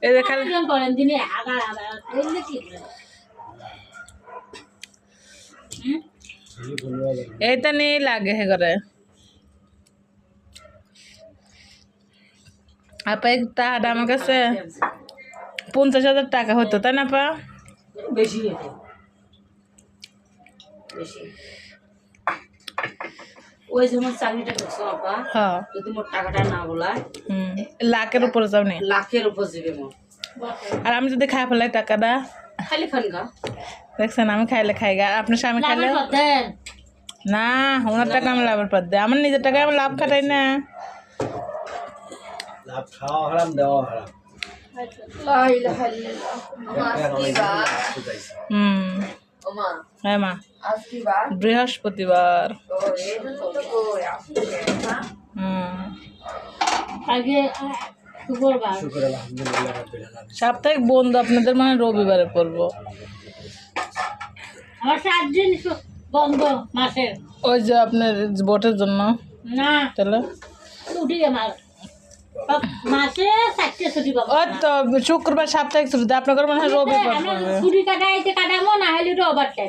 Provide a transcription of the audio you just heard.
এই যে খালি করেন দিনে আগার আগার এগুলো কি এইটা নিয়ে লাগে হে করে আপা একটা আমার কাছে 50,000 টাকা হতো তাই না পা বেশি হতো বেশি ওই যেমন চাকরিটা করছো আপা হ্যাঁ যদি মোর টাকাটা না বলায় লাখের উপরে যাও নি লাখের উপর যাবে মোর আর আমি যদি খাই ফেলাই টাকাটা খালি খান গা দেখছেন আমি খাইলে খাই গা আপনার স্বামী খাইলে না ওনার টাকা আমি লাভের পর দেয় আমার নিজের টাকায় আমি লাভ খাটাই না লাভ খাওয়া হারাম দেওয়া হারাম হ্যাঁ মা বৃহস্পতিবার আগে শুক্রবার শুক্র আলহামদুলিল্লাহ রাব্বিল আলামিন সাপ্তাহিক বন্ধ আপনাদের মানে রবিবারে পড়বো আমার 7 দিন বন্ধ মাসের ওই যে আপনার ভোটের জন্য না তাহলে ছুটি আমার মাসে 4টে ছুটি পাবো ওই তো শুক্রবার সাপ্তাহিক ছুটি আপনাদের মনে হয় রবিবার আমি পড়বে ছুটি কাটাইতে কাটাবো না হলে তো ওভার টাইম